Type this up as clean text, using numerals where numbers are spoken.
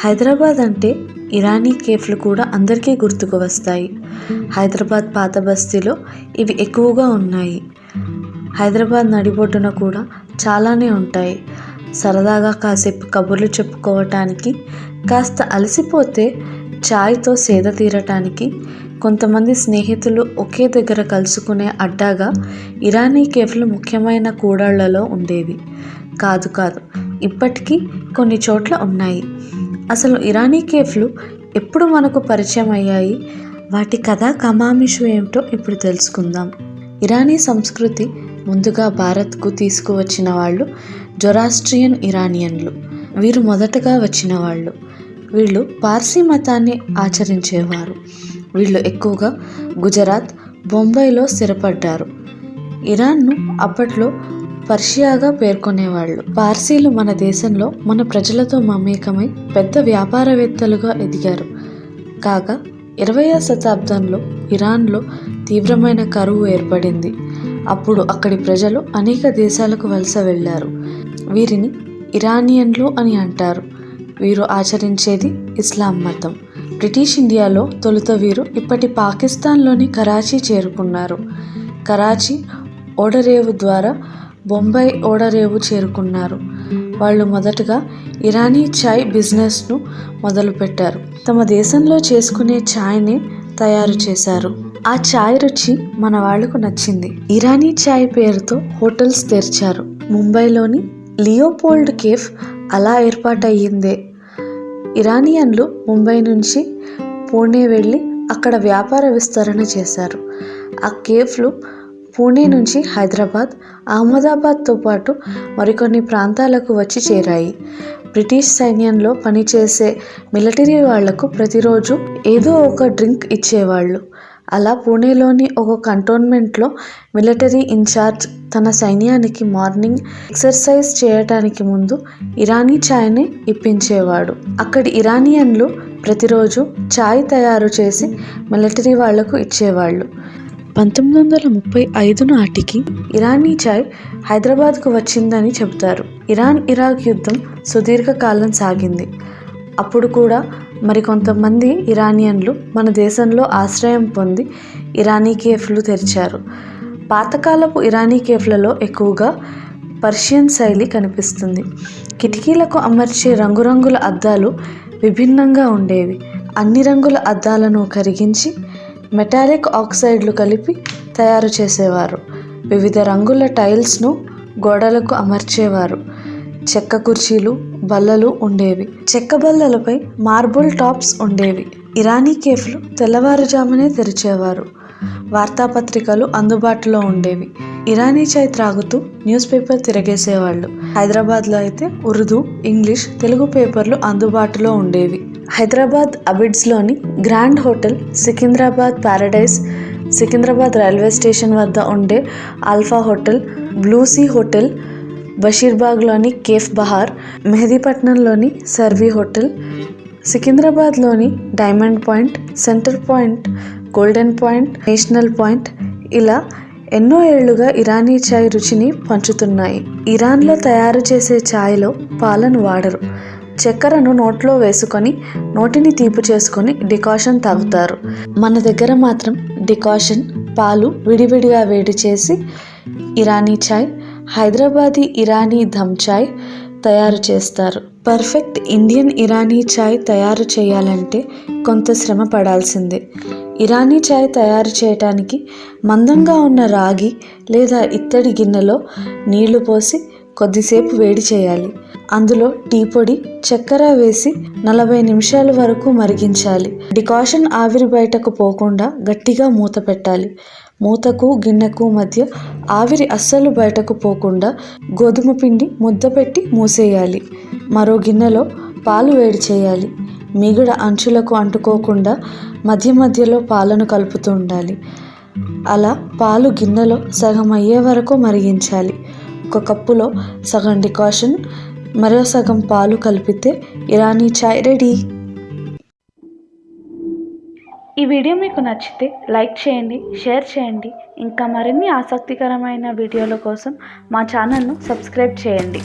హైదరాబాద్ అంటే ఇరానీ కేఫ్లు కూడా అందరికీ గుర్తుకు వస్తాయి. హైదరాబాద్ పాత బస్తీలో ఇవి ఎక్కువగా ఉన్నాయి. హైదరాబాద్ నడిబొడ్డున కూడా చాలానే ఉంటాయి. సరదాగా కాసేపు కబుర్లు చెప్పుకోవటానికి, కాస్త అలసిపోతే చాయ్తో సేద తీరటానికి, కొంతమంది స్నేహితులు ఒకే దగ్గర కలుసుకునే అడ్డాగా ఇరానీ కేఫ్లు ముఖ్యమైన కూడళ్లలో ఉండేవి. కాదు ఇప్పటికీ కొన్ని చోట్ల ఉన్నాయి. అసలు ఇరానీ కేఫ్లు ఎప్పుడు మనకు పరిచయం అయ్యాయి, వాటి కథ కమామిషు ఏమిటో ఇప్పుడు తెలుసుకుందాం. ఇరానీ సంస్కృతి ముందుగా భారత్కు తీసుకువచ్చిన వాళ్ళు జొరాస్ట్రియన్ ఇరానియన్లు. వీరు మొదటగా వచ్చిన వాళ్ళు. వీళ్ళు పార్సీ మతాన్ని ఆచరించేవారు. వీళ్ళు ఎక్కువగా గుజరాత్, బొంబాయిలో స్థిరపడ్డారు. ఇరాన్ను అప్పట్లో పర్షియాగా పేర్కొనేవాళ్ళు. పార్సీలు మన దేశంలో మన ప్రజలతో మమేకమై పెద్ద వ్యాపారవేత్తలుగా ఎదిగారు. కాగా 20వ శతాబ్దంలో ఇరాన్లో తీవ్రమైన కరువు ఏర్పడింది. అప్పుడు అక్కడి ప్రజలు అనేక దేశాలకు వలస వెళ్ళారు. వీరిని ఇరానియన్లు అని అంటారు. వీరు ఆచరించేది ఇస్లాం మతం. బ్రిటిష్ ఇండియాలో తొలుత వీరు ఇప్పటి పాకిస్తాన్లోని కరాచీ చేరుకున్నారు. కరాచీ ఓడరేవు ద్వారా బొంబాయి ఓడరేవు చేరుకున్నారు. వాళ్ళు మొదటగా ఇరానీ చాయ్ బిజినెస్ను మొదలుపెట్టారు. తమ దేశంలో చేసుకునే చాయ్ని తయారు చేశారు. ఆ చాయ్ రుచి మన వాళ్లకు నచ్చింది. ఇరానీ చాయ్ పేరుతో హోటల్స్ తెరిచారు. ముంబైలోని లియోపోల్డ్ కేఫ్ అలా ఏర్పాటయ్యిందే. ఇరానియన్లు ముంబై నుంచి పూణే వెళ్ళి అక్కడ వ్యాపార విస్తరణ చేశారు. ఆ కేఫ్లు పూణే నుంచి హైదరాబాద్, అహ్మదాబాద్తో పాటు మరికొన్ని ప్రాంతాలకు వచ్చి చేరాయి. బ్రిటిష్ సైన్యంలో పనిచేసే మిలిటరీ వాళ్లకు ప్రతిరోజు ఏదో ఒక డ్రింక్ ఇచ్చేవాళ్ళు. అలా పూణేలోని ఒక కంటోన్మెంట్లో మిలిటరీ ఇన్ఛార్జ్ తన సైన్యానికి మార్నింగ్ ఎక్సర్సైజ్ చేయటానికి ముందు ఇరానీ చాయ్ని ఇప్పించేవాడు. అక్కడి ఇరానియన్లు ప్రతిరోజు చాయ్ తయారు చేసి మిలిటరీ వాళ్లకు ఇచ్చేవాళ్ళు. 1935 నాటికి ఇరానీ చాయ్ హైదరాబాద్కు వచ్చిందని చెబుతారు. ఇరాన్ ఇరాక్ యుద్ధం సుదీర్ఘకాలం సాగింది. అప్పుడు కూడా మరికొంతమంది ఇరానియన్లు మన దేశంలో ఆశ్రయం పొంది ఇరానీ కేఫ్లు తెరిచారు. పాతకాలపు ఇరానీ కేఫ్లలో ఎక్కువగా పర్షియన్ శైలి కనిపిస్తుంది. కిటికీలకు అమర్చే రంగురంగుల అద్దాలు విభిన్నంగా ఉండేవి. అన్ని రంగుల అద్దాలను కరిగించి మెటాలిక్ ఆక్సైడ్లు కలిపి తయారు చేసేవారు. వివిధ రంగుల టైల్స్ను గోడలకు అమర్చేవారు. చెక్క కుర్చీలు, బల్లలు ఉండేవి. చెక్క బల్లలపై మార్బుల్ టాప్స్ ఉండేవి. ఇరానీ కేఫ్లు తెల్లవారుజామునే తెరిచేవారు. వార్తాపత్రికలు అందుబాటులో ఉండేవి. ఇరానీ చాయ్ త్రాగుతూ న్యూస్ పేపర్ తిరగేసేవాళ్ళు. హైదరాబాద్లో అయితే ఉర్దూ, ఇంగ్లీష్, తెలుగు పేపర్లు అందుబాటులో ఉండేవి. హైదరాబాద్ అబిడ్స్లోని Grand Hotel, Secunderabad Paradise, Secunderabad railway station వద్ద ఉండే ఆల్ఫా హోటల్, బ్లూసీ హోటల్, బషీర్బాగ్లోని కేఫ్ బహార్, మెహదీపట్నంలోని సర్వీ హోటల్, సికింద్రాబాద్లోని Diamond Point, Centre Point, Golden Point, National Point, ఇలా ఎన్నో ఏళ్లుగా ఇరానీ చాయ్ రుచిని పంచుతున్నాయి. ఇరాన్లో తయారు చేసే చాయ్లో పాలను వాడరు. చక్కెరను నోట్లో వేసుకొని నోటిని తీపి చేసుకొని డికాషన్ తాగుతారు. మన దగ్గర మాత్రం డికాషన్, పాలు విడివిడిగా వేడి చేసి ఇరానీ చాయ్, హైదరాబాదీ ఇరానీ ధమ్ చాయ్ తయారు చేస్తారు. పర్ఫెక్ట్ ఇండియన్ ఇరానీ చాయ్ తయారు చేయాలంటే కొంత శ్రమ పడాల్సిందే. ఇరానీ చాయ్ తయారు చేయటానికి మందంగా ఉన్న రాగి లేదా ఇత్తడి గిన్నెలో నీళ్లు పోసి కొద్దిసేపు వేడి చేయాలి. అందులో టీ పొడి, చక్కెర వేసి 40 నిమిషాల వరకు మరిగించాలి. డికాషన్ ఆవిరి బయటకు పోకుండా గట్టిగా మూత పెట్టాలి. మూతకు గిన్నెకు మధ్య ఆవిరి అస్సలు బయటకు పోకుండా గోధుమ పిండి ముద్ద పెట్టి మూసేయాలి. మరో గిన్నెలో పాలు వేడి చేయాలి. మిగడ అంచులకు అంటుకోకుండా మధ్య మధ్యలో పాలను కలుపుతూ ఉండాలి. అలా పాలు గిన్నెలో సగం అయ్యే వరకు మరిగించాలి. ఒక కప్పులో సగం డికాషన్, మరో సగం పాలు కలిపితే ఇరానీ చాయ్ రెడీ. ఈ వీడియో మీకు నచ్చితే లైక్ చేయండి, షేర్ చేయండి. ఇంకా మరిన్ని ఆసక్తికరమైన వీడియోల కోసం మా ఛానల్ను సబ్స్క్రైబ్ చేయండి.